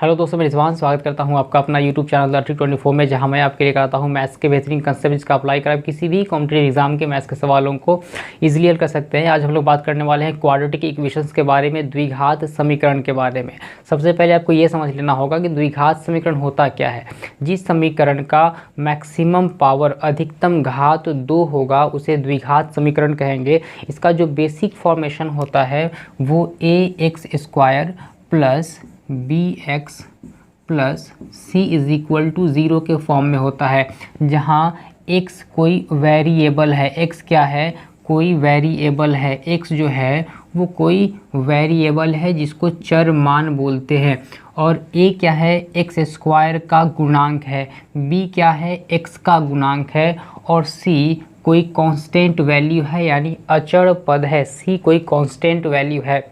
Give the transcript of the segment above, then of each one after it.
Hello दोस्तों, मैं रिजवान स्वागत करता हूं आपका अपना यूट्यूब चैनल द ट्रिक 24 में, जहां मैं आपके लिए कराता हूं मैथ्स के बेहतरीन कंसेप्ट जिसका अप्लाई कर आप किसी भी कॉम्पिटेटिव एग्जाम के मैथ्स के सवालों को इजीली हल कर सकते हैं। आज हम लोग बात करने वाले हैं क्वाड्रेटिक इक्वेशंस के बारे में, द्विघात समीकरण के बारे में। सबसे पहले आपको ये समझ लेना होगा कि द्विघात समीकरण होता क्या है। जिस समीकरण का मैक्सिमम पावर अधिकतम घात 2 होगा उसे द्विघात समीकरण कहेंगे। इसका जो बेसिक फॉर्मेशन होता है वो ax² plus bx plus c is equal to 0 के फॉर्म में होता है, जहाँ x कोई वेरिएबल है। x क्या है? कोई वेरिएबल है। x जो है वो कोई वेरिएबल है जिसको चर मान बोलते हैं। और a क्या है? x² का गुणांक है। b क्या है? x का गुणांक है। और c कोई कांस्टेंट वैल्यू है, यानी अचर पद है। c कोई कांस्टेंट वैल्यू है।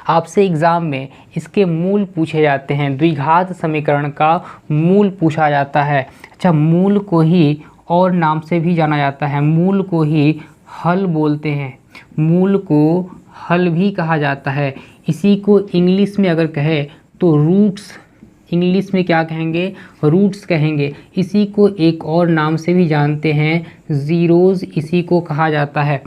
आपसे एग्ज़ाम में इसके मूल पूछे जाते हैं। द्विघात समीकरण का मूल पूछा जाता है। अच्छा, मूल को ही और नाम से भी जाना जाता है। मूल को ही हल बोलते हैं। मूल को हल भी कहा जाता है। इसी को इंग्लिश में अगर कहे तो रूट्स, इंग्लिश में क्या कहेंगे? रूट्स कहेंगे। इसी को एक और नाम से भी जानते हैं, ज़ीरोज़, इसी को कहा जाता है।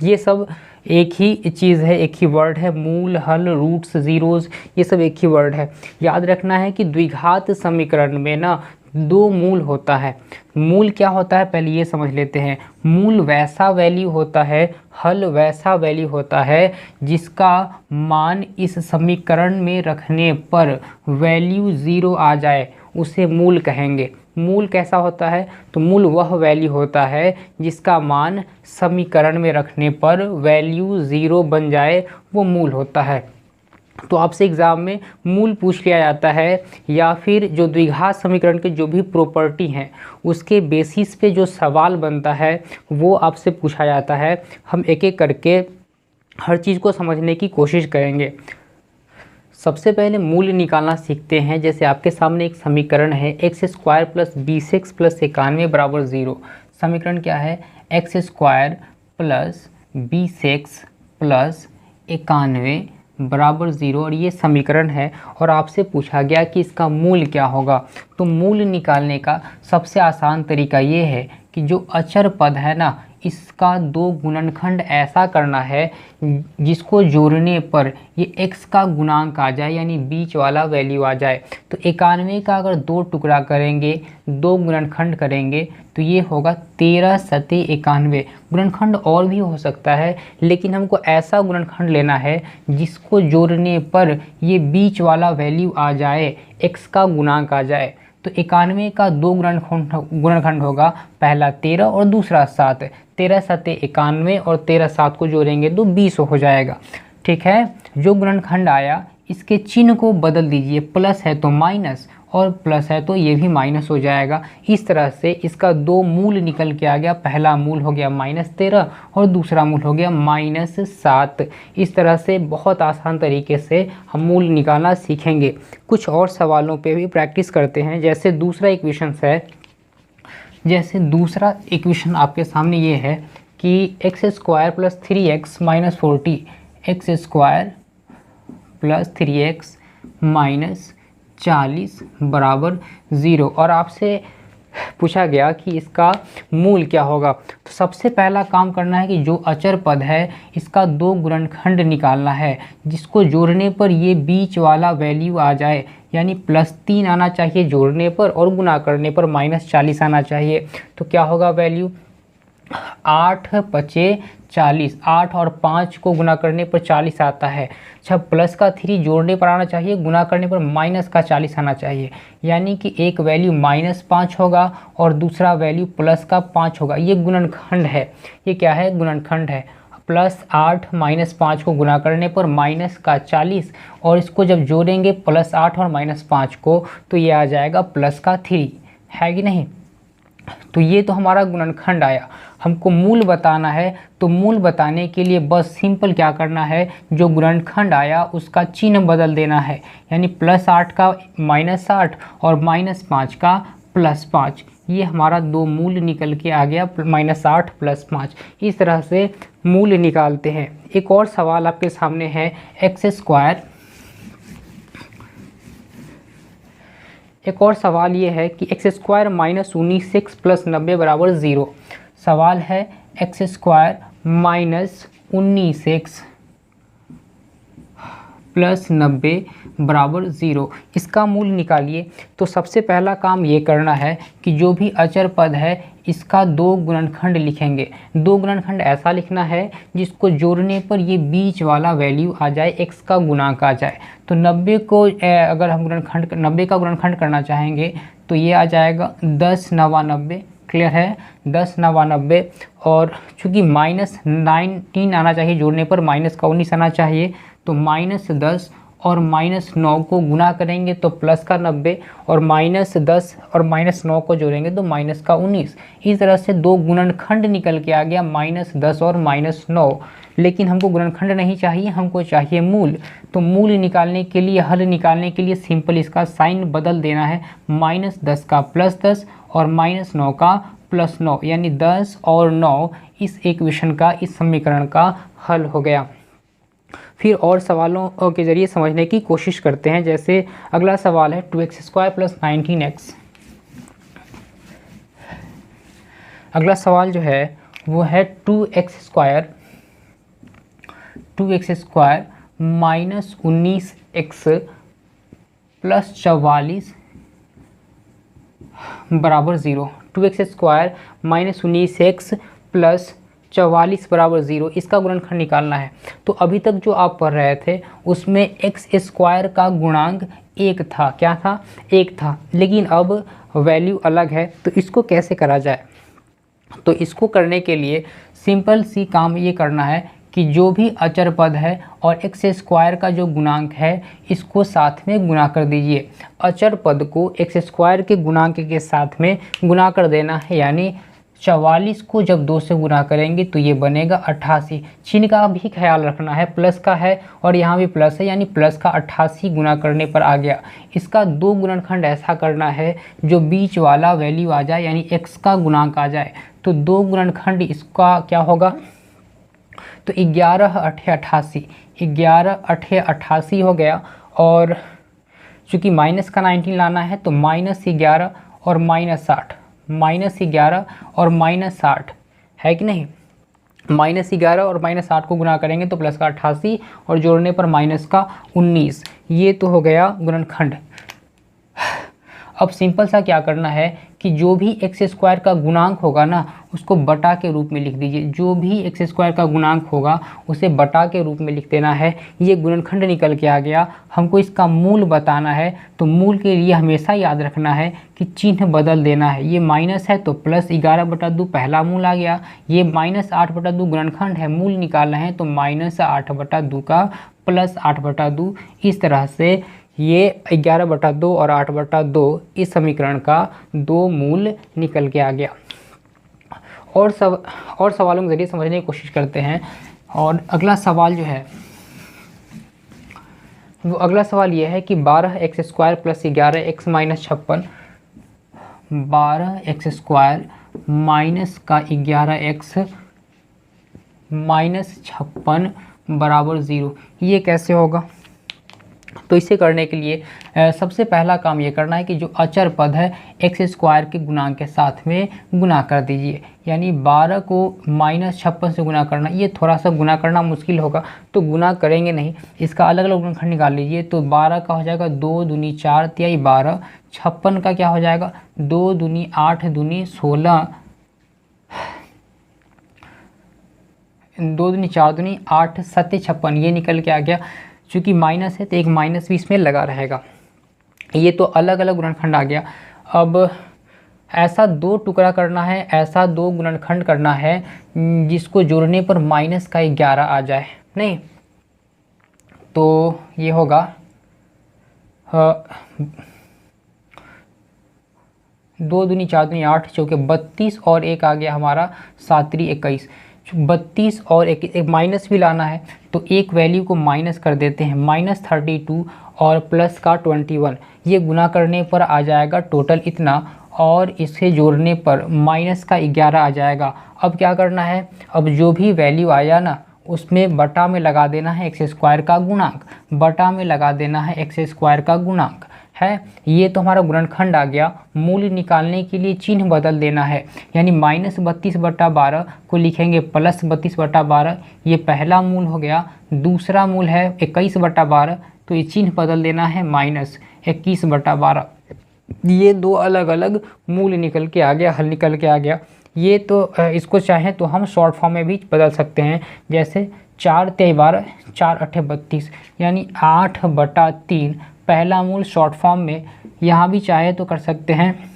ये सब एक ही चीज़ है, एक ही वर्ड है। मूल, हल, रूट्स, ज़ीरोज़, ये सब एक ही वर्ड है। याद रखना है कि द्विघात समीकरण में ना 2 मूल होता है। मूल क्या होता है पहले ये समझ लेते हैं। मूल वैसा वैल्यू होता है, हल वैसा वैल्यू होता है जिसका मान इस समीकरण में रखने पर वैल्यू 0 आ जाए, उसे मूल कहेंगे। मूल कैसा होता है? तो मूल वह वैल्यू होता है जिसका मान समीकरण में रखने पर वैल्यू 0 बन जाए, वो मूल होता है। तो आपसे एग्ज़ाम में मूल पूछ लिया जाता है, या फिर जो द्विघात समीकरण के जो भी प्रॉपर्टी हैं उसके बेसिस पे जो सवाल बनता है वो आपसे पूछा जाता है। हम एक एक करके हर चीज़ को समझने की कोशिश करेंगे। सबसे पहले मूल निकालना सीखते हैं। जैसे आपके सामने एक समीकरण है x² प्लस b6 प्लस 91 बराबर 0। समीकरण क्या है? x² प्लस b6 प्लस 91 बराबर 0, और ये समीकरण है। और आपसे पूछा गया कि इसका मूल क्या होगा। तो मूल निकालने का सबसे आसान तरीका ये है कि जो अचर पद है ना, इसका 2 गुणनखंड ऐसा करना है जिसको जोड़ने पर ये x का गुणांक आ जाए, यानी बीच वाला वैल्यू आ जाए। तो 91 का अगर 2 टुकड़ा करेंगे, 2 गुणनखंड करेंगे तो ये होगा 13 सते 91। गुणनखंड और भी हो सकता है, लेकिन हमको ऐसा गुणनखंड लेना है जिसको जोड़ने पर ये बीच वाला वैल्यू आ जाए, x का गुणांक आ जाए। तो 91 का 2 गुणनखंड होगा, पहला 13 और दूसरा 7। 13 सते 91 और 13 7 को जोड़ेंगे तो 20 हो जाएगा। ठीक है, जो गुणनखंड आया इसके चिन्ह को बदल दीजिए। प्लस है तो माइनस, और प्लस है तो ये भी माइनस हो जाएगा। इस तरह से इसका 2 मूल निकल के आ गया। पहला मूल हो गया -13 और दूसरा मूल हो गया -7। इस तरह से बहुत आसान तरीके से हम मूल निकालना सीखेंगे। कुछ और सवालों पे भी प्रैक्टिस करते हैं। जैसे दूसरा इक्वेशन है, जैसे दूसरा इक्वेशन आपके सामने ये है कि x² plus 3x minus 40, x² plus 3x minus 40 बराबर 0, और आपसे पूछा गया कि इसका मूल क्या होगा। तो सबसे पहला काम करना है कि जो अचर पद है इसका 2 गुणनखंड निकालना है जिसको जोड़ने पर ये बीच वाला वैल्यू आ जाए, यानी +3 आना चाहिए जोड़ने पर, और गुना करने पर -40 आना चाहिए। तो क्या होगा वैल्यू? 8 × 40, 8 और 5 को गुना करने पर 40 आता है। अच्छा, प्लस का 3 जोड़ने पर आना चाहिए, गुना करने पर माइनस का 40 आना चाहिए, यानी कि एक वैल्यू -5 होगा और दूसरा वैल्यू प्लस का 5 होगा। ये गुणनखंड है। ये क्या है? गुणनखंड है। +8 -5 को गुना करने पर माइनस का 40, और इसको जब जोड़ेंगे +8 और -5 को तो ये आ जाएगा प्लस का 3, है कि नहीं? तो ये तो हमारा गुणनखंड आया। हमको मूल बताना है, तो मूल बताने के लिए बस सिंपल क्या करना है, जो गुणनखंड आया उसका चिन्ह बदल देना है, यानी +8 का -8 और -5 का +5। ये हमारा 2 मूल निकल के आ गया, -8 + 5। इस तरह से मूल निकालते हैं। एक और सवाल आपके सामने है, x² एक और सवाल ये है कि x square minus 19x plus 90 बराबर 0। सवाल है x square minus 19x plus 90 बराबर 0, इसका मूल निकालिए। तो सबसे पहला काम ये करना है कि जो भी अचर पद है इसका दो गुणनखंड लिखेंगे। दो गुणनखंड ऐसा लिखना है जिसको जोड़ने पर ये बीच वाला वैल्यू आ जाए, x का गुणांक आ जाए। तो 90 को अगर हम 90 का गुणनखंड करना चाहेंगे तो ये आ जाएगा 10 नवा 90, क्लियर है, 10 नवा 90। और चूँकि -19 आना चाहिए जोड़ने पर, माइनस का 19 आना चाहिए, तो -10 और -9 को गुना करेंगे तो प्लस का 90, और -10 और -9 को जोड़ेंगे तो माइनस का 19। इस तरह से दो गुणनखंड निकल के आ गया, -10 और -9। लेकिन हमको गुणनखंड नहीं चाहिए, हमको चाहिए मूल। तो मूल निकालने के लिए, हल निकालने के लिए सिंपल इसका साइन बदल देना है, -10 का +10 और -9 का +9, यानी 10 और 9 इस इक्वेशन का, इस समीकरण का हल हो गया। फिर और सवालों के ज़रिए समझने की कोशिश करते हैं। जैसे अगला सवाल है 2x² + 19x। अगला सवाल जो है वो है 2x² माइनस 19x प्लस 44 बराबर 0। 2x² माइनस 19x प्लस 44 बराबर 0, इसका गुणनखंड निकालना है। तो अभी तक जो आप पढ़ रहे थे उसमें x² का गुणांक 1 था, क्या था, 1 था, लेकिन अब वैल्यू अलग है। तो इसको कैसे करा जाए? तो इसको करने के लिए सिंपल सी काम ये करना है कि जो भी अचर पद है और x² का जो गुणांक है इसको साथ में गुणा कर दीजिए। अचर पद को x² के गुणांक के साथ में गुणा कर देना है, यानी 44 को जब 2 से गुणा करेंगे तो ये बनेगा 88। चिन्ह का भी ख्याल रखना है, प्लस का है और यहाँ भी प्लस है, यानी प्लस का 88 गुणा करने पर आ गया। इसका दो गुणनखंड ऐसा करना है जो बीच वाला वैल्यू आ जाए, यानी x का गुणांक आ जाए। तो दो गुणनखंड इसका क्या होगा, तो 11 8 88, 11 8 88 हो गया। और चूँकि माइनस का 19 लाना है तो -11 और -60, -11 और -60 है कि नहीं, -11 और -60 को गुणा करेंगे तो प्लस का 88 और जोड़ने पर माइनस का 19। ये तो हो गया गुणनखंड। अब सिंपल सा क्या करना है कि जो भी x² का गुणांक होगा ना उसको बटा के रूप में लिख दीजिए। जो भी x² का गुणांक होगा उसे बटा के रूप में लिख देना है। ये गुणनखंड निकल के आ गया, हमको इसका मूल बताना है। तो मूल के लिए हमेशा याद रखना है कि चिन्ह बदल देना है। ये माइनस है तो +11/2 पहला मूल आ गया, ये -8/2 गुणनखंड है, मूल निकालना है तो -8/2 का +8/2। इस तरह से ये 11/2 और 8/2 इस समीकरण का दो मूल निकल के आ गया। और सवालों के जरिए समझने की कोशिश करते हैं। और अगला सवाल जो है वो अगला सवाल ये है कि 12x² + 11x - 56, 12x² माइनस का 11x - 56 बराबर 0, ये कैसे होगा? तो इसे करने के लिए सबसे पहला काम ये करना है कि जो अचर पद है x² के गुणांक के साथ में गुना कर दीजिए। यानी 12 को -56 से गुना करना, ये थोड़ा सा गुना करना मुश्किल होगा तो गुना करेंगे नहीं, इसका अलग अलग गुणनखंड निकाल लीजिए। तो 12 का हो जाएगा 2 दूनी 4 तिहाई 12, 56 का क्या हो जाएगा 2 दूनी 8 दूनी 16, 2 दूनी 4 दूनी 8 7 56, ये निकल के आ गया। चूँकि माइनस है तो एक माइनस भी इसमें लगा रहेगा। ये तो अलग अलग गुणनखंड आ गया। अब ऐसा दो टुकड़ा करना है, ऐसा दो गुणनखंड करना है जिसको जोड़ने पर माइनस का 11 आ जाए, नहीं तो ये होगा 2 दूनी 4 दूनी 8 चौके 32 और एक आ गया हमारा 7 3 21, 32 और एक माइनस भी लाना है तो एक वैल्यू को माइनस कर देते हैं, -32 और प्लस का 21। ये गुना करने पर आ जाएगा टोटल इतना, और इसे जोड़ने पर माइनस का 11 आ जाएगा। अब क्या करना है, अब जो भी वैल्यू आया ना उसमें बटा में लगा देना है x² का गुणांक, बटा में लगा देना है x² का गुणांक, है। ये तो हमारा गुणनखंड आ गया। मूल निकालने के लिए चिन्ह बदल देना है, यानी -32/12 को लिखेंगे +32/12। ये पहला मूल हो गया। दूसरा मूल है 21/12, तो ये चिन्ह बदल देना है -21/12। ये दो अलग अलग मूल निकल के आ गया, हल निकल के आ गया। ये तो इसको चाहें तो हम शॉर्ट फॉर्म में भी बदल सकते हैं, जैसे 4 × 12 4 × 8 32, यानी 8/3 पहला मूल शॉर्ट फॉर्म में। यहाँ भी चाहे तो कर सकते हैं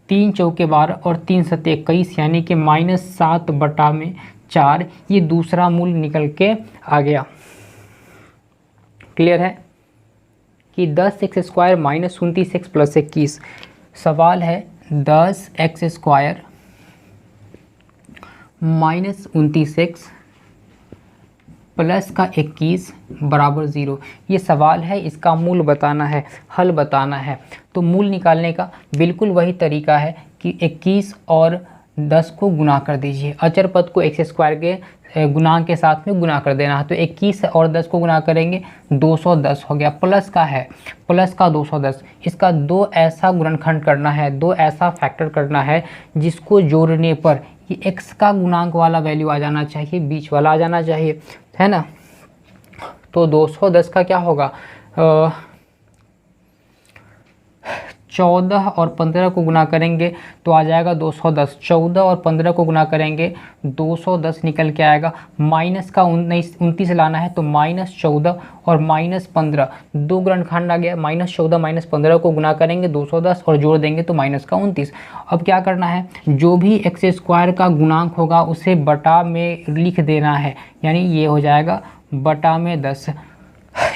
3 × 12 और 3 × 7 21, यानी कि -7/4 ये दूसरा मूल निकल के आ गया। क्लियर है कि 10x² -29x + 21। सवाल है 10x² -29x प्लस का 21 बराबर 0। ये सवाल है, इसका मूल बताना है, हल बताना है। तो मूल निकालने का बिल्कुल वही तरीका है कि 21 और 10 को गुना कर दीजिए। अचर पद को x² के गुणांक के साथ में गुना कर देना है। तो 21 और 10 को गुना करेंगे 210 हो गया। प्लस का है, प्लस का 210। इसका दो ऐसा गुणनखंड करना है, दो ऐसा फैक्टर करना है जिसको जोड़ने पर ये x का गुणांक वाला वैल्यू आ जाना चाहिए, बीच वाला आ जाना चाहिए, है ना। तो 210 का क्या होगा, 14 और 15 को गुना करेंगे तो आ जाएगा 210। 14 और 15 को गुना करेंगे 210 निकल के आएगा। माइनस का 29 लाना है तो -14 और -15 दो गुणनखंड आ गया। -14 -15 को गुना करेंगे 210 और जोड़ देंगे तो -29। अब क्या करना है, जो भी x² का गुणांक होगा उसे बटा में लिख देना है, यानी ये हो जाएगा बटा में 10।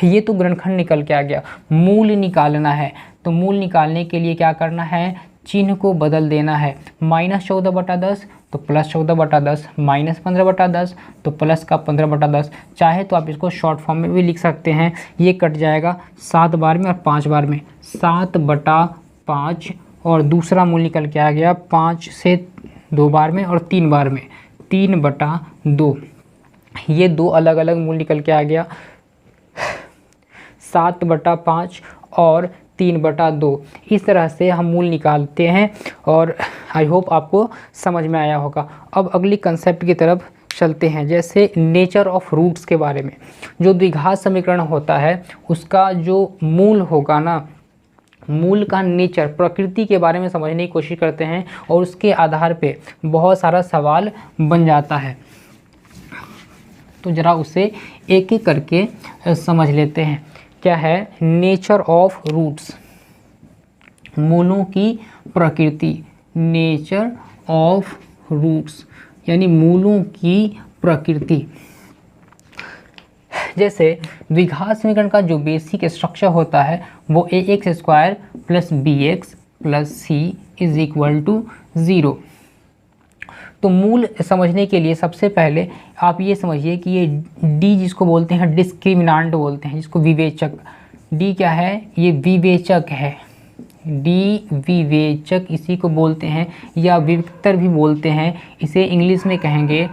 ये तो गुणनखंड निकल के आ गया। मूल निकालना है, तो मूल निकालने के लिए क्या करना है, चिन्ह को बदल देना है। -14/10 तो +14/10, -15/10 तो प्लस का 15/10। चाहे तो आप इसको शॉर्ट फॉर्म में भी लिख सकते हैं। ये कट जाएगा 7 बार में और 5 बार में, 7/5 और दूसरा मूल निकल के आ गया 5 से 2 बार में और 3 बार में 3/2। ये दो अलग अलग मूल निकल के आ गया, 7/5 और 3/2। इस तरह से हम मूल निकालते हैं और आई होप आपको समझ में आया होगा। अब अगली कंसेप्ट की तरफ चलते हैं, जैसे नेचर ऑफ रूट्स के बारे में। जो द्विघात समीकरण होता है उसका जो मूल होगा ना, मूल का नेचर, प्रकृति के बारे में समझने की कोशिश करते हैं और उसके आधार पे बहुत सारा सवाल बन जाता है। तो ज़रा उसे एक एक करके समझ लेते हैं। क्या है, नेचर ऑफ रूट्स, मूलों की प्रकृति। नेचर ऑफ रूट्स यानी मूलों की प्रकृति। जैसे द्विघात समीकरण का जो बेसिक स्ट्रक्चर होता है वो ax² + bx + c = 0। तो मूल समझने के लिए सबसे पहले आप ये समझिए कि ये d जिसको बोलते हैं डिस्क्रिमिनांट बोलते हैं, जिसको विवेचक, d क्या है, ये विवेचक है। d विवेचक इसी को बोलते हैं या विवेक्तर भी बोलते हैं। इसे इंग्लिश में कहेंगे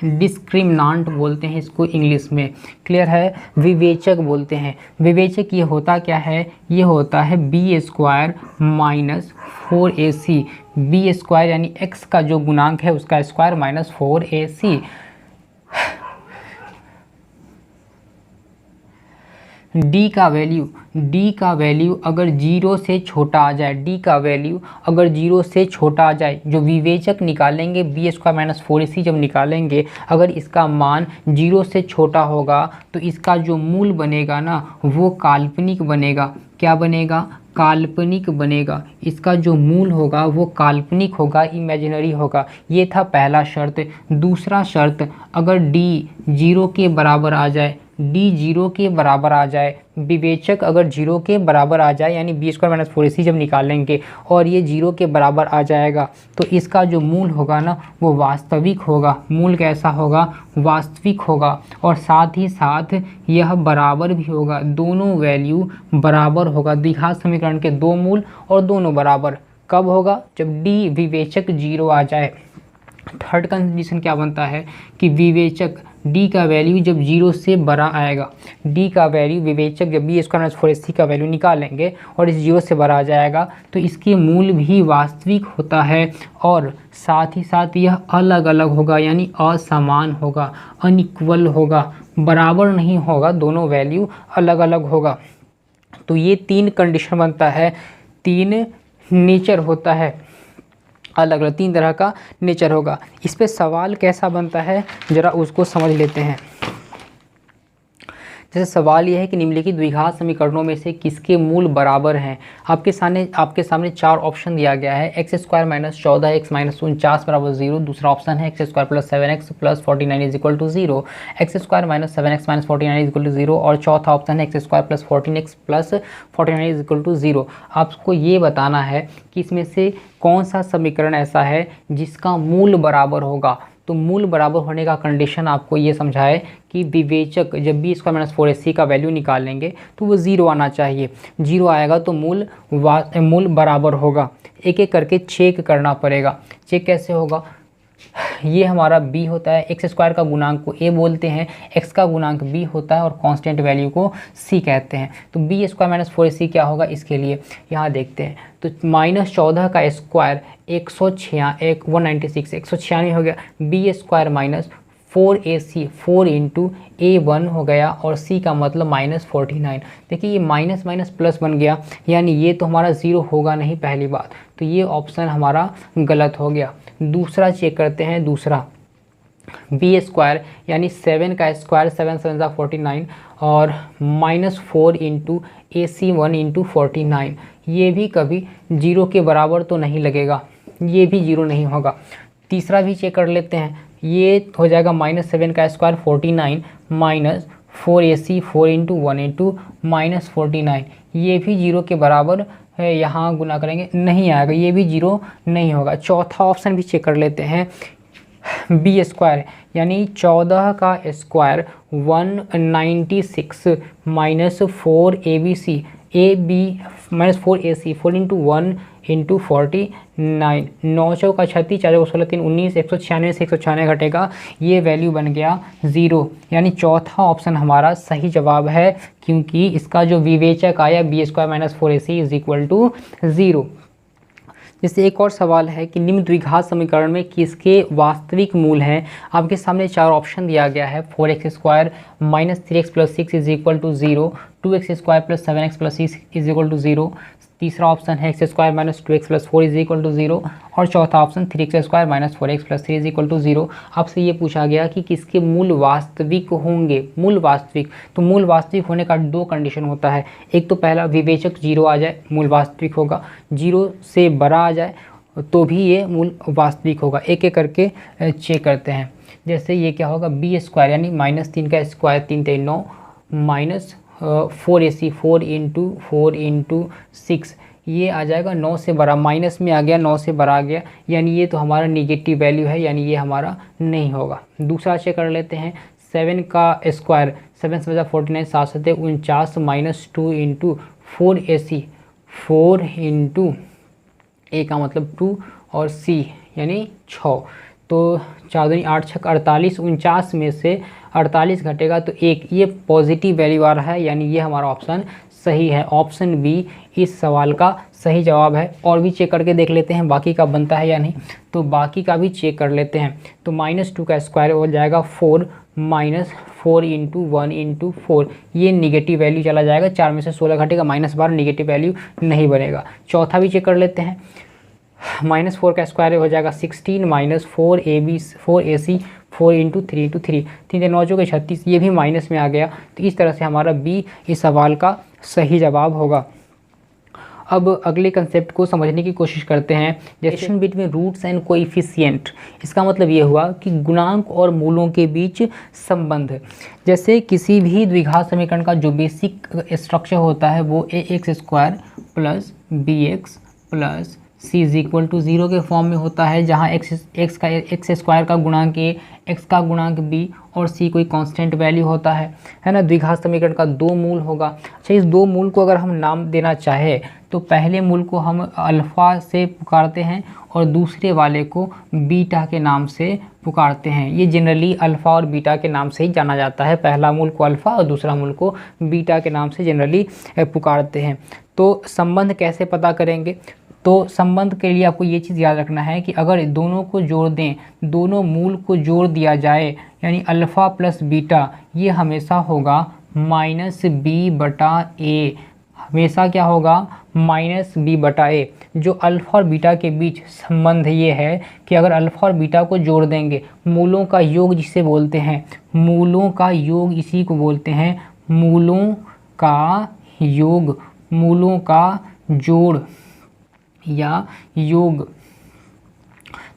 डिस्क्रिमिनांट बोलते हैं इसको इंग्लिश में। क्लियर है, विवेचक बोलते हैं। विवेचक ये होता क्या है, ये होता है b² - 4ac। b² यानी x का जो गुणांक है उसका स्क्वायर - 4ac। d का वैल्यू अगर 0 से छोटा आ जाए, d का वैल्यू अगर 0 से छोटा आ जाए, जो विवेचक निकालेंगे b² - 4ac जब निकालेंगे, अगर इसका मान 0 से छोटा होगा तो इसका जो मूल बनेगा ना वो काल्पनिक बनेगा। क्या बनेगा, काल्पनिक बनेगा। इसका जो मूल होगा वो काल्पनिक होगा, इमेजिनरी होगा। ये था पहला शर्त। दूसरा शर्त, अगर d 0 के बराबर आ जाए, d 0 के बराबर आ जाए, विवेचक अगर 0 के बराबर आ जाए, यानी b² - 4ac जब निकालेंगे और ये 0 के बराबर आ जाएगा तो इसका जो मूल होगा ना वो वास्तविक होगा। मूल कैसा होगा, वास्तविक होगा। और साथ ही साथ यह बराबर भी होगा, दोनों वैल्यू बराबर होगा। द्विघात समीकरण के दो मूल और दोनों बराबर कब होगा, जब d विवेचक 0 आ जाए। थर्ड कंडीशन क्या बनता है कि विवेचक d का वैल्यू जब 0 से बड़ा आएगा, d का वैल्यू विवेचक जब b स्क्वायर माइनस 4ac का वैल्यू निकालेंगे और इस 0 से बड़ा आ जाएगा तो इसके मूल भी वास्तविक होता है और साथ ही साथ यह अलग अलग होगा, यानी असमान होगा, अनइक्वल होगा, बराबर नहीं होगा, दोनों वैल्यू अलग अलग होगा। तो ये 3 कंडीशन बनता है, 3 नेचर होता है, अलग अलग 3 तरह का नेचर होगा। इस पे सवाल कैसा बनता है ज़रा उसको समझ लेते हैं। जैसे सवाल यह है कि निम्नलिखित द्विघात समीकरणों में से किसके मूल बराबर हैं। आपके सामने 4 ऑप्शन दिया गया है, x square minus 14 x minus 49 बराबर 0, दूसरा ऑप्शन है x square plus 7x plus 49 is equal to 0, x square minus 7x minus 49 is equal to 0 और चौथा ऑप्शन है x square plus 14x plus 49 is equal to 0। आपको ये बताना है कि इसमें से कौन सा समीकरण ऐसा है जिसका मूल बराबर होगा। तो मूल बराबर होने का कंडीशन आपको ये समझाए कि विवेचक जब b स्क्वायर माइनस 4ac का वैल्यू निकालेंगे तो वो 0 आना चाहिए, 0 आएगा तो मूल बराबर होगा। एक एक करके चेक करना पड़ेगा। चेक कैसे होगा, ये हमारा b होता है, एक्स स्क्वायर का गुणांक को a बोलते हैं, x का गुणांक b होता है और कांस्टेंट वैल्यू को c कहते हैं। तो b स्क्वायर माइनस 4ac क्या होगा इसके लिए यहाँ देखते हैं। तो -14 का स्क्वायर 196 हो गया, b square minus 4ac 4 into a1 हो गया और c का मतलब -49। देखिए ये माइनस माइनस प्लस बन गया, यानी ये तो हमारा 0 होगा नहीं पहली बात, तो ये ऑप्शन हमारा गलत हो गया। दूसरा चेक करते हैं, दूसरा बी स्क्वायर यानी 7 का स्क्वायर 7 7 49 और -4 इंटू AC1 इंटू 49, ये भी कभी 0 के बराबर तो नहीं लगेगा, ये भी 0 नहीं होगा। तीसरा भी चेक कर लेते हैं, ये हो जाएगा -7 का square 49 minus 4AC 4 into 1 into -49, ये भी 0 के बराबर है, यहाँ गुना करेंगे नहीं आएगा, ये भी 0 नहीं होगा। चौथा ऑप्शन भी चेक कर लेते हैं, बी स्क्वायर यानी 14 का square 196 minus 4ABC minus 4AC 4 into 1 into 49, 9 चौका 36 4 को 16 3 19, 196 से 196 घटेगा, ये वैल्यू बन गया 0, यानी चौथा ऑप्शन हमारा सही जवाब है क्योंकि इसका जो विवेचक आया b square minus 4AC is equal to 0। जैसे एक और सवाल है कि निम्न द्विघात समीकरण में किसके वास्तविक मूल हैं। आपके सामने 4 ऑप्शन दिया गया है, 4x square minus 3x plus 6 is equal to 0, 2x square plus 7x plus 6 is equal to 0, तीसरा ऑप्शन है x square minus 2x plus 4 is equal to 0 और चौथा option 3x square minus 4x plus 3 is equal to 0। आपसे ये पूछा गया कि किसके मूल वास्तविक होंगे। मूल वास्तविक, तो मूल वास्तविक होने का 2 कंडीशन होता है, एक तो पहला विवेचक 0 आ जाए मूल वास्तविक होगा, 0 से बड़ा आ जाए तो भी ये मूल वास्तविक होगा। एक एक करके चेक करते हैं। जैसे ये क्या होगा, बी स्क्वायर यानी -3 का स्क्वायर 3 3 9 माइनस 4AC 4 इंटू 6, ये आ जाएगा 9 से बड़ा, माइनस में आ गया 9 से बड़ा आ गया, यानी ये तो हमारा निगेटिव वैल्यू है, यानी ये हमारा नहीं होगा। दूसरा चेक कर लेते हैं, 7 का स्क्वायर 7 से 49 7 7 49 माइनस 2 इंटू 4AC 4 इंटू ए का मतलब 2 और C यानी 6, तो 4 दूनी 8 6 48, 49 में से 48 घटेगा तो 1, ये पॉजिटिव वैल्यू आ रहा है, यानी ये हमारा ऑप्शन सही है। ऑप्शन बी इस सवाल का सही जवाब है। और भी चेक करके देख लेते हैं बाकी का बनता है या नहीं, तो बाकी का भी चेक कर लेते हैं। तो -2 का स्क्वायर हो जाएगा 4 माइनस 4 इंटू 1 इंटू 4, ये निगेटिव वैल्यू चला जाएगा, 4 में से 16 घटेगा, -12 निगेटिव वैल्यू नहीं बनेगा। चौथा भी चेक कर लेते हैं, -4 का स्क्वायर हो जाएगा 16 माइनस 4AC 4 इंटू 3 इंटू 3 3 9 चौके 36, ये भी माइनस में आ गया, तो इस तरह से हमारा बी इस सवाल का सही जवाब होगा। अब अगले कंसेप्ट को समझने की कोशिश करते हैं, relation between roots and coefficient. इसका मतलब ये हुआ कि गुणांक और मूलों के बीच संबंध। जैसे किसी भी द्विघात समीकरण का जो बेसिक स्ट्रक्चर होता है वो ax square plus bx plus c is equal to 0 के फॉर्म में होता है, जहाँ एक्स स्क्वायर का गुणांक ए, एक्स का गुणांक बी और सी कोई कांस्टेंट वैल्यू होता है ना। द्विघात समीकरण का दो मूल होगा। अच्छा, इस दो मूल को अगर हम नाम देना चाहे तो पहले मूल को हम अल्फ़ा से पुकारते हैं और दूसरे वाले को बीटा के नाम से पुकारते हैं। ये जनरली अल्फ़ा और बीटा के नाम से ही जाना जाता है। पहला मूल को अल्फ़ा और दूसरा मूल को बीटा के नाम से जनरली पुकारते हैं। तो संबंध कैसे पता करेंगे? तो संबंध के लिए आपको ये चीज़ याद रखना है कि अगर दोनों को जोड़ दें, दोनों मूल को जोड़ दिया जाए, यानी अल्फ़ा प्लस बीटा, ये हमेशा होगा माइनस बी बटा ए। हमेशा क्या होगा? माइनस बी बटा ए। जो अल्फ़ा और बीटा के बीच संबंध ये है कि अगर अल्फ़ा और बीटा को जोड़ देंगे, मूलों का योग जिसे बोलते हैं, मूलों का योग इसी को बोलते हैं मूलों का योग, मूलों का जोड़ या योग।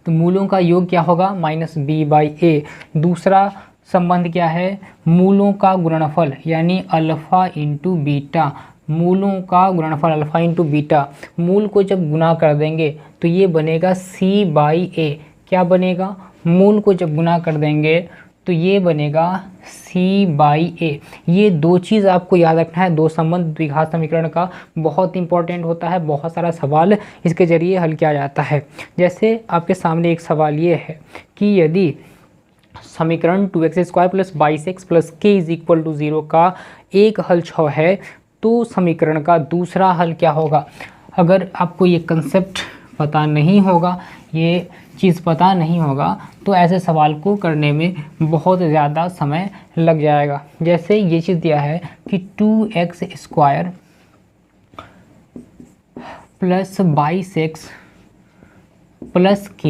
तो मूलों का योग क्या होगा? माइनस बी बाई ए। दूसरा संबंध क्या है? मूलों का गुणनफल, यानी अल्फ़ा इंटू बीटा। मूलों का गुणनफल अल्फ़ा इंटू बीटा, मूल को जब गुना कर देंगे तो ये बनेगा सी बाई ए। क्या बनेगा? मूल को जब गुना कर देंगे तो ये बनेगा सी बाई ए। ये दो चीज़ आपको याद रखना है। दो संबंध द्विघात समीकरण का बहुत इंपॉर्टेंट होता है। बहुत सारा सवाल इसके ज़रिए हल किया जाता है। जैसे आपके सामने एक सवाल ये है कि यदि समीकरण 2x² plus 22x plus k is equal to 0 का एक हल 6 है, तो समीकरण का दूसरा हल क्या होगा? अगर आपको ये कंसेप्ट पता नहीं होगा, ये चीज़ पता नहीं होगा, तो ऐसे सवाल को करने में बहुत ज़्यादा समय लग जाएगा। जैसे ये चीज़ दिया है कि 2x² plus 22x plus k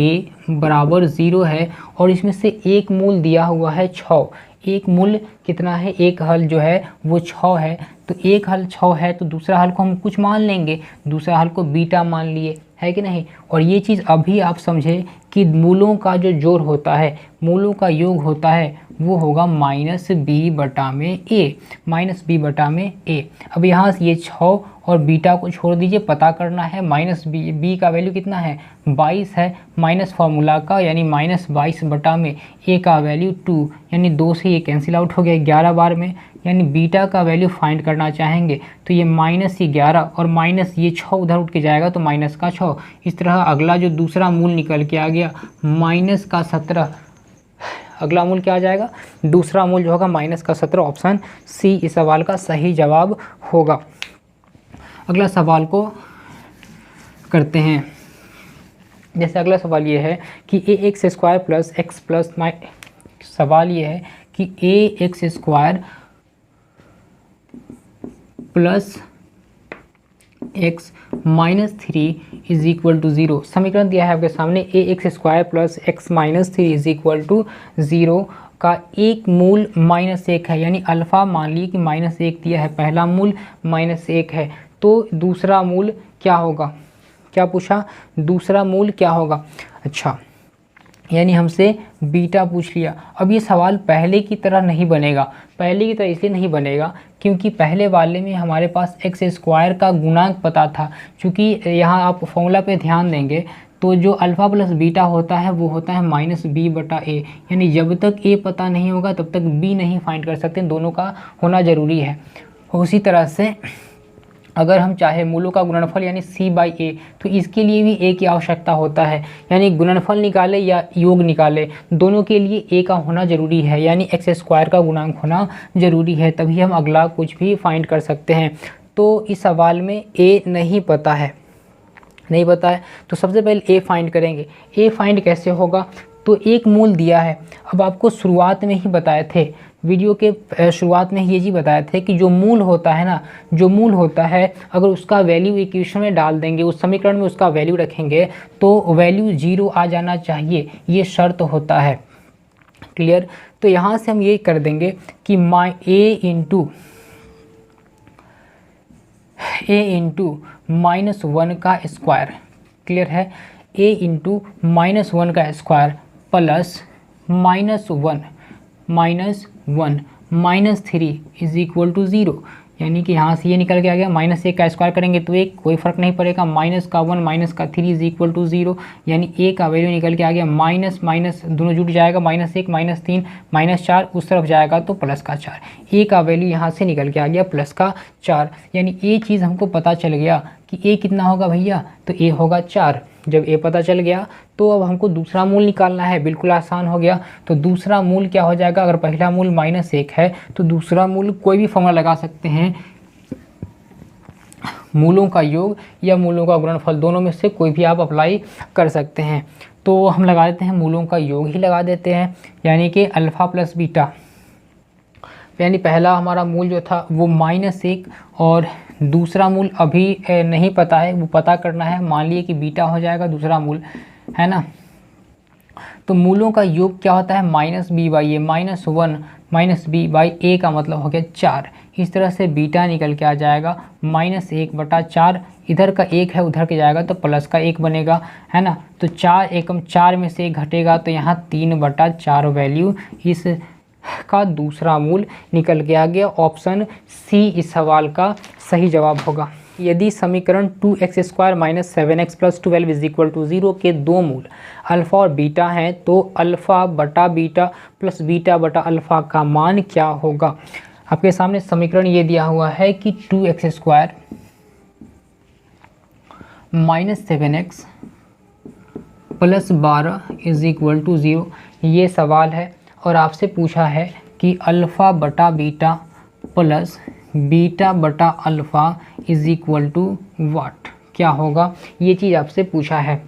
बराबर 0 है और इसमें से एक मूल दिया हुआ है 6। एक मूल कितना है? एक हल जो है वो 6 है। तो एक हल 6 है तो दूसरा हल को हम कुछ मान लेंगे, दूसरा हल को बीटा मान लिए, है कि नहीं। और ये चीज़ अभी आप समझे कि मूलों का जो जोड़ होता है, मूलों का योग होता है, वो होगा माइनस बी बटा में ए, माइनस बी बटा में ए। अब यहाँ से ये 6 और बीटा को छोड़ दीजिए, पता करना है माइनस बी का वैल्यू कितना है? 22 है, माइनस फार्मूला का, यानी माइनस 22 बटा में ए का वैल्यू 2, यानी 2 से ये कैंसिल आउट हो गया 11 बार में। यानी बीटा का वैल्यू फाइंड करना चाहेंगे तो ये माइनस ये 11 और माइनस ये 6 उधर उठ के जाएगा तो माइनस का 6। इस तरह अगला जो दूसरा मूल निकल के आ गया माइनस का 17। अगला मूल क्या आ जाएगा? दूसरा मूल जो होगा माइनस का 17। ऑप्शन सी इस सवाल का सही जवाब होगा। अगला सवाल को करते हैं। जैसे अगला सवाल ये है कि ax² प्लस x प्लस, सवाल ये है कि ax² plus x minus 3 is equal to 0। समीकरण दिया है आपके सामने ax² plus x minus 3 is equal to 0 का एक मूल -1 है, यानी अल्फ़ा मान लीजिए कि -1 दिया है, पहला मूल -1 है। तो दूसरा मूल क्या होगा? क्या पूछा? दूसरा मूल क्या होगा? अच्छा, यानी हमसे बीटा पूछ लिया। अब ये सवाल पहले की तरह नहीं बनेगा। पहले की तरह इसलिए नहीं बनेगा क्योंकि पहले वाले में हमारे पास x² का गुणांक पता था। चूँकि यहाँ आप फॉर्मूला पे ध्यान देंगे तो जो अल्फ़ा प्लस बीटा होता है वो होता है माइनस बी बटा ए, यानी जब तक ए पता नहीं होगा तब तक बी नहीं फाइंड कर सकते, दोनों का होना ज़रूरी है। उसी तरह से अगर हम चाहे मूलों का गुणनफल यानी सी बाई ए, तो इसके लिए भी ए की आवश्यकता होता है, यानी गुणनफल निकाले या योग निकाले, दोनों के लिए ए का होना ज़रूरी है, यानी x² का गुणांक होना ज़रूरी है, तभी हम अगला कुछ भी फाइंड कर सकते हैं। तो इस सवाल में ए नहीं पता है, नहीं पता है तो सबसे पहले ए फाइंड करेंगे। ए फाइंड कैसे होगा? तो एक मूल दिया है। अब आपको शुरुआत में ही बताए थे, वीडियो के शुरुआत में ये जी बताए थे कि जो मूल होता है ना, जो मूल होता है अगर उसका वैल्यू इक्वेशन में डाल देंगे, उस समीकरण में उसका वैल्यू रखेंगे तो वैल्यू 0 आ जाना चाहिए, ये शर्त होता है। क्लियर? तो यहाँ से हम ये कर देंगे कि a इंटू -1 का स्क्वायर, क्लियर है, a इंटू -1 का square plus -1 -3 is equal to 0, यानी कि यहाँ से ये निकल के आ गया, माइनस 1 का स्क्वायर करेंगे तो 1, कोई फर्क नहीं पड़ेगा, माइनस का 1 माइनस का 3 इज इक्वल टू 0, यानी a का वैल्यू निकल के आ गया माइनस माइनस दोनों जुट जाएगा, -1 -3 -4 उस तरफ जाएगा तो प्लस का 4, a का वैल्यू यहाँ से निकल के आ गया प्लस का 4, यानी ये चीज़ हमको पता चल गया कि a कितना होगा भैया, तो a होगा 4। जब a पता चल गया तो अब हमको दूसरा मूल निकालना है, बिल्कुल आसान हो गया। तो दूसरा मूल क्या हो जाएगा, अगर पहला मूल -1 है तो दूसरा मूल कोई भी फॉर्मूला लगा सकते हैं, मूलों का योग या मूलों का गुणनफल, दोनों में से कोई भी आप अप्लाई कर सकते हैं। तो हम लगा देते हैं, मूलों का योग ही लगा देते हैं, यानी कि अल्फ़ा प्लस बीटा, यानी पहला हमारा मूल जो था वो -1 और दूसरा मूल अभी नहीं पता है, वो पता करना है। मान लिए कि बीटा हो जाएगा दूसरा मूल, है ना। तो मूलों का योग क्या होता है, -b/a, -1 -b/a का मतलब हो गया 4। इस तरह से बीटा निकल के आ जाएगा -1/4, इधर का 1 है उधर के जाएगा तो प्लस का 1 बनेगा, है ना। तो 4 एकम 4 में से 1 घटेगा तो यहाँ 3/4 वैल्यू इस का दूसरा मूल निकल के आ गया। ऑप्शन सी इस सवाल का सही जवाब होगा। यदि समीकरण 2x² - 7x + 12 = 0 के दो मूल अल्फ़ा और बीटा हैं तो अल्फ़ा बटा बीटा प्लस बीटा बटा अल्फ़ा का मान क्या होगा। आपके सामने समीकरण ये दिया हुआ है कि 2x² - 7x + 12 = 0, ये सवाल है और आपसे पूछा है कि अल्फ़ा बटा बीटा प्लस बीटा बटा अल्फ़ा = व्हाट, क्या होगा, ये चीज़ आपसे पूछा है।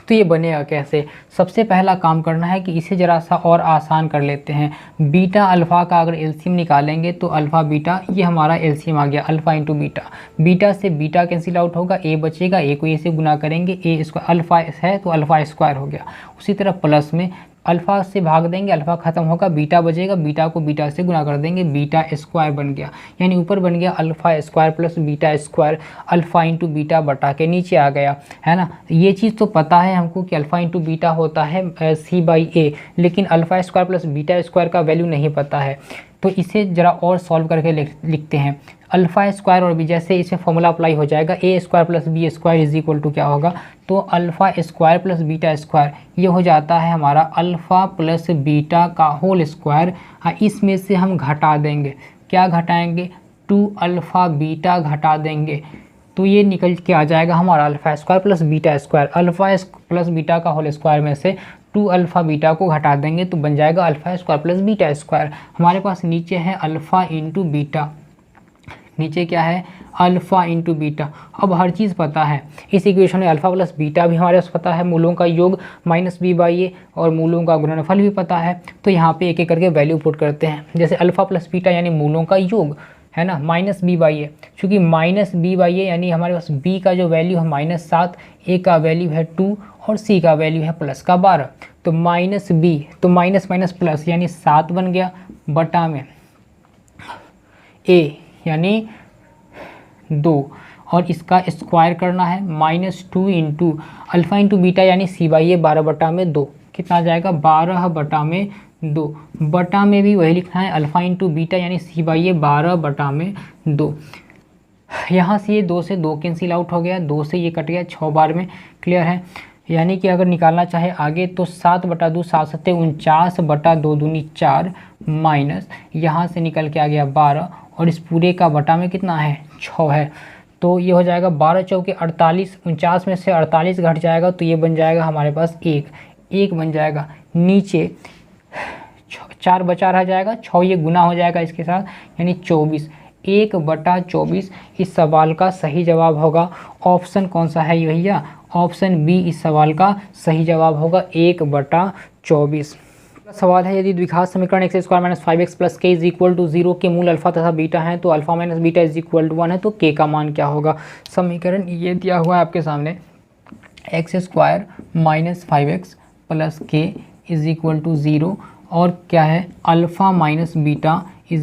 तो ये बनेगा कैसे, सबसे पहला काम करना है कि इसे ज़रा सा और आसान कर लेते हैं। बीटा अल्फ़ा का अगर एलसीएम निकालेंगे तो अल्फ़ा बीटा, ये हमारा एलसीएम आ गया, अल्फ़ा इंटू बीटा, बीटा से बीटा कैंसिल आउट होगा, ए बचेगा, ए को ए से गुना करेंगे, ए स्क्वायर अल्फ़ा है तो अल्फ़ा स्क्वायर हो गया। उसी तरह प्लस में अल्फ़ा से भाग देंगे, अल्फ़ा खत्म होगा, बीटा बचेगा, बीटा को बीटा से गुना कर देंगे, बीटा स्क्वायर बन गया, यानी ऊपर बन गया alpha square plus beta square, alpha into beta बटा के नीचे आ गया, है ना। ये चीज़ तो पता है हमको कि अल्फ़ा इंटू बीटा होता है c/a, लेकिन alpha square plus beta square का वैल्यू नहीं पता है। तो इसे ज़रा और सॉल्व करके लिखते हैं। अल्फ़ा स्क्वायर और बी, जैसे इसमें फॉर्मूला अप्लाई हो जाएगा, a square plus b square is equal to क्या होगा, तो alpha square plus beta square, ये हो जाता है हमारा अल्फ़ा प्लस बीटा का होल स्क्वायर। इसमें से हम घटा देंगे, क्या घटाएंगे, 2 अल्फ़ा बीटा घटा देंगे, तो ये निकल के आ जाएगा हमारा alpha square plus beta square. Alpha plus beta का होल स्क्वायर में से 2 अल्फ़ा बीटा को घटा देंगे तो बन जाएगा alpha square plus beta square. हमारे पास नीचे है अल्फ़ा इंटू बीटा, नीचे क्या है, अल्फ़ा इंटू बीटा। अब हर चीज़ पता है इस इक्वेशन में, अल्फ़ा प्लस बीटा भी हमारे पास पता है, मूलों का योग -b/a और मूलों का गुणनफल भी पता है। तो यहाँ पे एक एक करके वैल्यू पुट करते हैं। जैसे अल्फ़ा प्लस बीटा यानी मूलों का योग, है ना, -b/a, चूँकि -b/a यानी हमारे पास b का जो वैल्यू है -7, a का वैल्यू है 2 और c का वैल्यू है प्लस का 12, तो -b, तो माइनस माइनस प्लस यानी 7 बन गया, बटा में a यानी 2 और इसका स्क्वायर करना है, -2 इंटू अल्फ़ा इंटू बीटा यानी c/a 12/2, कितना आ जाएगा 12/2, बटा में भी वही लिखना है, अल्फ़ा इंटू बीटा यानी c/a 12/2। यहाँ से ये 2 से 2 कैंसिल आउट हो गया, 2 से ये कट गया, 6 बार में, क्लियर है। यानी कि अगर निकालना चाहे आगे तो 7/2, 7 7 49/2 दूनी 4, माइनस यहाँ से निकल के आ गया 12 और इस पूरे का बटा में कितना है, 6 है, तो ये हो जाएगा 12 चौके 48, 49 में से 48 घट जाएगा तो ये बन जाएगा हमारे पास 1 बन जाएगा। नीचे 4 बचा रह जाएगा, 6 ये गुना हो जाएगा इसके साथ, यानी 24, 1/24 इस सवाल का सही जवाब होगा। ऑप्शन कौन सा है भैया, ऑप्शन बी इस सवाल का सही जवाब होगा, 1/24। सवाल है, यदि द्विघात समीकरण x² - 5x + k = 0 के मूल अल्फ़ा तथा बीटा हैं तो अल्फ़ा माइनस बीटा = 1 है तो k का मान क्या होगा। समीकरण ये दिया हुआ है आपके सामने, x² - 5x + k = 0 और क्या है, अल्फ़ा माइनस बीटा =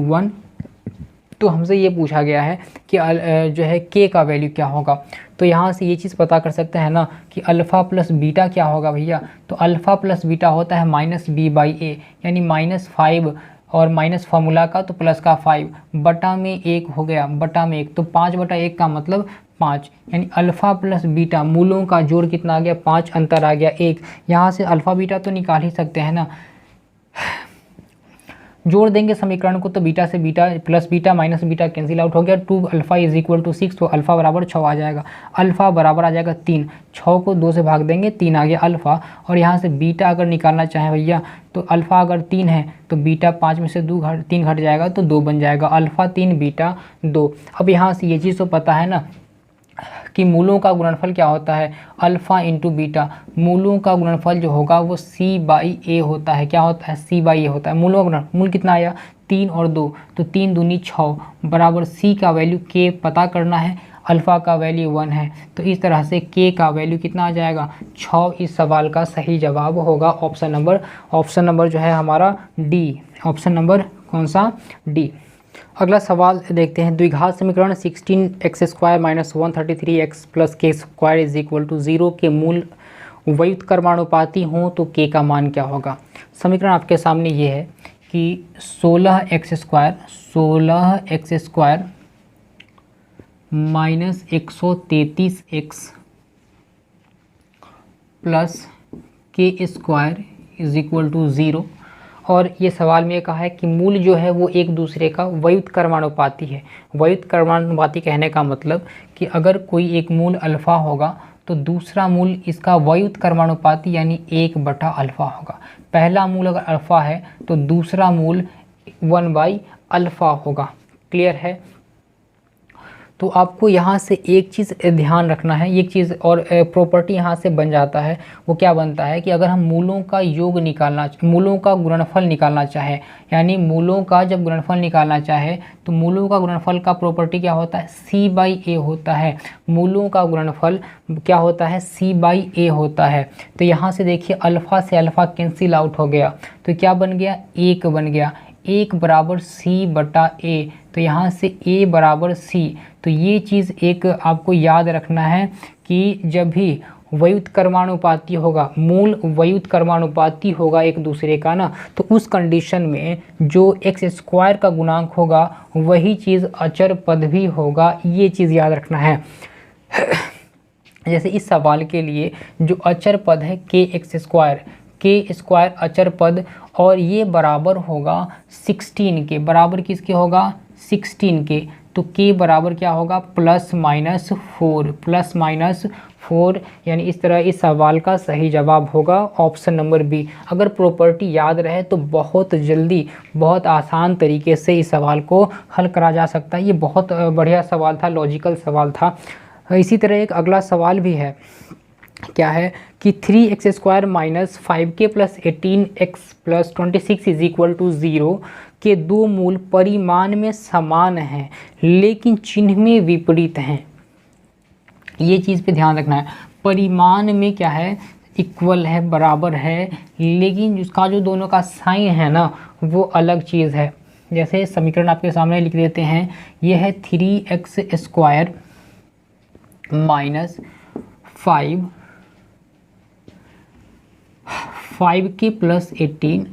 1। तो हमसे ये पूछा गया है कि जो है k का वैल्यू क्या होगा। तो यहाँ से ये चीज़ पता कर सकते हैं ना कि अल्फ़ा प्लस बीटा क्या होगा भैया, तो अल्फ़ा प्लस बीटा होता है -b/a यानी -5 और माइनस फार्मूला का तो प्लस का 5 बटा में 1 हो गया, बटा में 1 तो 5/1 का मतलब 5, यानी अल्फ़ा प्लस बीटा मूलों का जोड़ कितना आ गया 5, अंतर आ गया 1। यहाँ से अल्फ़ा बीटा तो निकाल ही सकते हैं ना, जोड़ देंगे समीकरण को तो बीटा से beta plus beta minus beta cancel out हो गया। 2 अल्फ़ा इज इक्वल टू 6 तो अल्फ़ा बराबर 6 आ जाएगा। अल्फ़ा बराबर आ जाएगा 3, 6 को 2 से भाग देंगे 3 आ गया अल्फ़ा। और यहाँ से बीटा अगर निकालना चाहें भैया तो अल्फ़ा अगर 3 है तो बीटा 5 में से 3 घट जाएगा तो 2 बन जाएगा, अल्फ़ा 3 बीटा 2। अब यहाँ से ये चीज़ तो पता है ना कि मूलों का गुणनफल क्या होता है, अल्फ़ा इंटू बीटा। मूलों का गुणनफल जो होगा वो c/a होता है। क्या होता है, c/a होता है। मूलों का गुणनफल, मूल कितना आया 3 और 2 तो 3 दूनी 6 बराबर c का वैल्यू k पता करना है, अल्फ़ा का वैल्यू 1 है तो इस तरह से k का वैल्यू कितना आ जाएगा 6। इस सवाल का सही जवाब होगा ऑप्शन नंबर जो है हमारा डी, ऑप्शन नंबर कौन सा, डी। अगला सवाल देखते हैं। द्विघात समीकरण 16x² - 133x + k² is equal to 0 के मूल व्युत्क्रमानुपाती हों तो k का मान क्या होगा। समीकरण आपके सामने ये है कि 16x² - 133x + k² is equal to 0। और ये सवाल में कहा है कि मूल जो है वो एक दूसरे का व्युत्क्रमानुपाती है। व्युत्क्रमानुपाती कहने का मतलब कि अगर कोई एक मूल अल्फ़ा होगा तो दूसरा मूल इसका व्युत्क्रमानुपाती यानी 1/अल्फ़ा होगा। पहला मूल अगर अल्फ़ा है तो दूसरा मूल 1/अल्फ़ा होगा। क्लियर है। तो आपको यहाँ से एक चीज़ ध्यान रखना है, एक चीज़ और प्रॉपर्टी यहाँ से बन जाता है। वो क्या बनता है कि अगर हम मूलों का योग निकालना, मूलों का गुणनफल निकालना चाहें, यानी मूलों का जब गुणनफल निकालना चाहे तो मूलों का गुणनफल का प्रॉपर्टी क्या होता है, c/a होता है। मूलों का गुणनफल क्या होता है, c/a होता है। तो यहाँ से देखिए अल्फ़ा से अल्फ़ा कैंसिल आउट हो गया तो क्या बन गया, 1 बन गया। 1 बराबर c/a तो यहाँ से a बराबर c। तो ये चीज़ एक आपको याद रखना है कि जब भी व्युत्क्रमानुपाती होगा, मूल व्युत्क्रमानुपाती होगा एक दूसरे का ना, तो उस कंडीशन में जो x² का गुणांक होगा वही चीज़ अचर पद भी होगा। ये चीज़ याद रखना है। जैसे इस सवाल के लिए जो अचर पद है k² अचर पद और ये बराबर होगा 16 के, बराबर किसके होगा 16 के। तो k बराबर क्या होगा +-4 यानी इस तरह इस सवाल का सही जवाब होगा ऑप्शन नंबर बी। अगर प्रॉपर्टी याद रहे तो बहुत जल्दी, बहुत आसान तरीके से इस सवाल को हल करा जा सकता है। ये बहुत बढ़िया सवाल था, लॉजिकल सवाल था। इसी तरह एक अगला सवाल भी है, क्या है कि 3x² - 5k + 18x + 26 is equal to 0 के दो मूल परिमाण में समान हैं लेकिन चिन्ह में विपरीत हैं। ये चीज़ पे ध्यान रखना है। परिमाण में क्या है, इक्वल है, बराबर है, लेकिन उसका जो दोनों का साइन है ना वो अलग चीज़ है। जैसे समीकरण आपके सामने लिख देते हैं, ये है 3x² - 5k + 18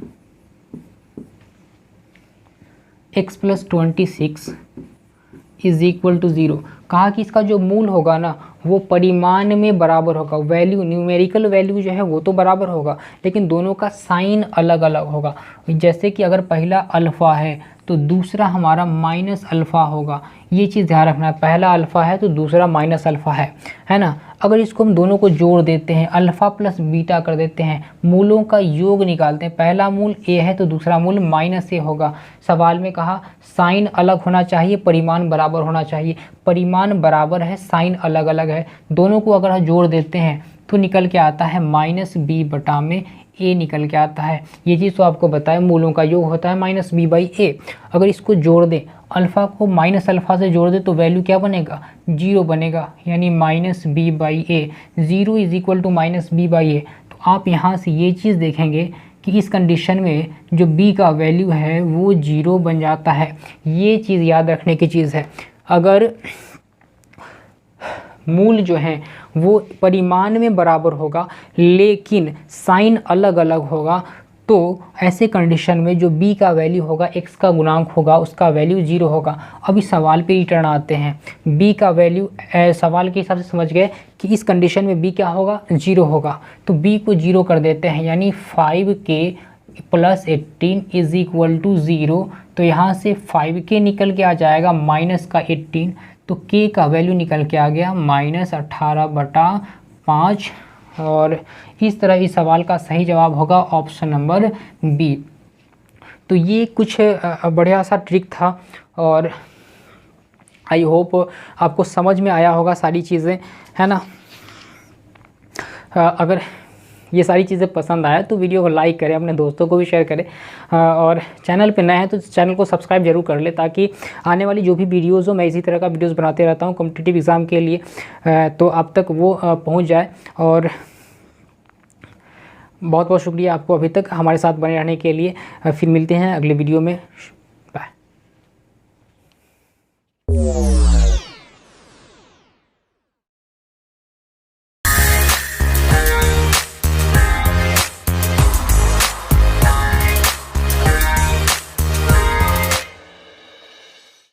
x + 26 is equal to 0। कहा कि इसका जो मूल होगा ना वो परिमाण में बराबर होगा, वैल्यू न्यूमेरिकल वैल्यू जो है वो तो बराबर होगा लेकिन दोनों का साइन अलग अलग होगा। जैसे कि अगर पहला अल्फ़ा है तो दूसरा हमारा -अल्फ़ा होगा। ये चीज़ ध्यान रखना है, पहला अल्फ़ा है तो दूसरा -अल्फ़ा है ना। अगर इसको हम दोनों को जोड़ देते हैं, अल्फ़ा प्लस बीटा कर देते हैं, मूलों का योग निकालते हैं, पहला मूल a है तो दूसरा मूल -a होगा। सवाल में कहा साइन अलग होना चाहिए, परिमाण बराबर होना चाहिए। परिमाण बराबर है, साइन अलग अलग है। दोनों को अगर हम जोड़ देते हैं तो निकल के आता है -b/a निकल के आता है। ये चीज़ तो आपको बताया, मूलों का योग होता है -b/a। अगर इसको जोड़ दें, अल्फ़ा को -अल्फ़ा से जोड़ दे तो वैल्यू क्या बनेगा, 0 बनेगा, यानी -b/a। 0 is equal to -b/a। तो आप यहाँ से ये चीज़ देखेंगे कि इस कंडीशन में जो b का वैल्यू है वो 0 बन जाता है। ये चीज़ याद रखने की चीज़ है। अगर मूल जो है वो परिमाण में बराबर होगा लेकिन साइन अलग अलग होगा तो ऐसे कंडीशन में जो b का वैल्यू होगा x का गुणांक होगा उसका वैल्यू 0 होगा। अब इस सवाल पे रिटर्न आते हैं, b का वैल्यू सवाल के हिसाब से समझ गए कि इस कंडीशन में b क्या होगा 0 होगा, तो b को 0 कर देते हैं, यानी 5k + 18 इज इक्वल टू 0। तो यहाँ से 5k निकल के आ जाएगा माइनस का 18, तो k का वैल्यू निकल के आ गया -18/5। और इस तरह इस सवाल का सही जवाब होगा ऑप्शन नंबर बी। तो ये कुछ बढ़िया सा ट्रिक था और आई होप आपको समझ में आया होगा सारी चीज़ें, है ना। अगर ये सारी चीज़ें पसंद आया तो वीडियो को लाइक करें, अपने दोस्तों को भी शेयर करें, और चैनल पे नए हैं तो चैनल को सब्सक्राइब जरूर कर ले, ताकि आने वाली जो भी वीडियोज़ हो मैं इसी तरह का वीडियोज़ बनाते रहता हूँ कॉम्पिटिटिव एग्ज़ाम के लिए, तो आप तक वो पहुँच जाए। और बहुत बहुत शुक्रिया आपको अभी तक हमारे साथ बने रहने के लिए। फिर मिलते हैं अगले वीडियो में, बाय।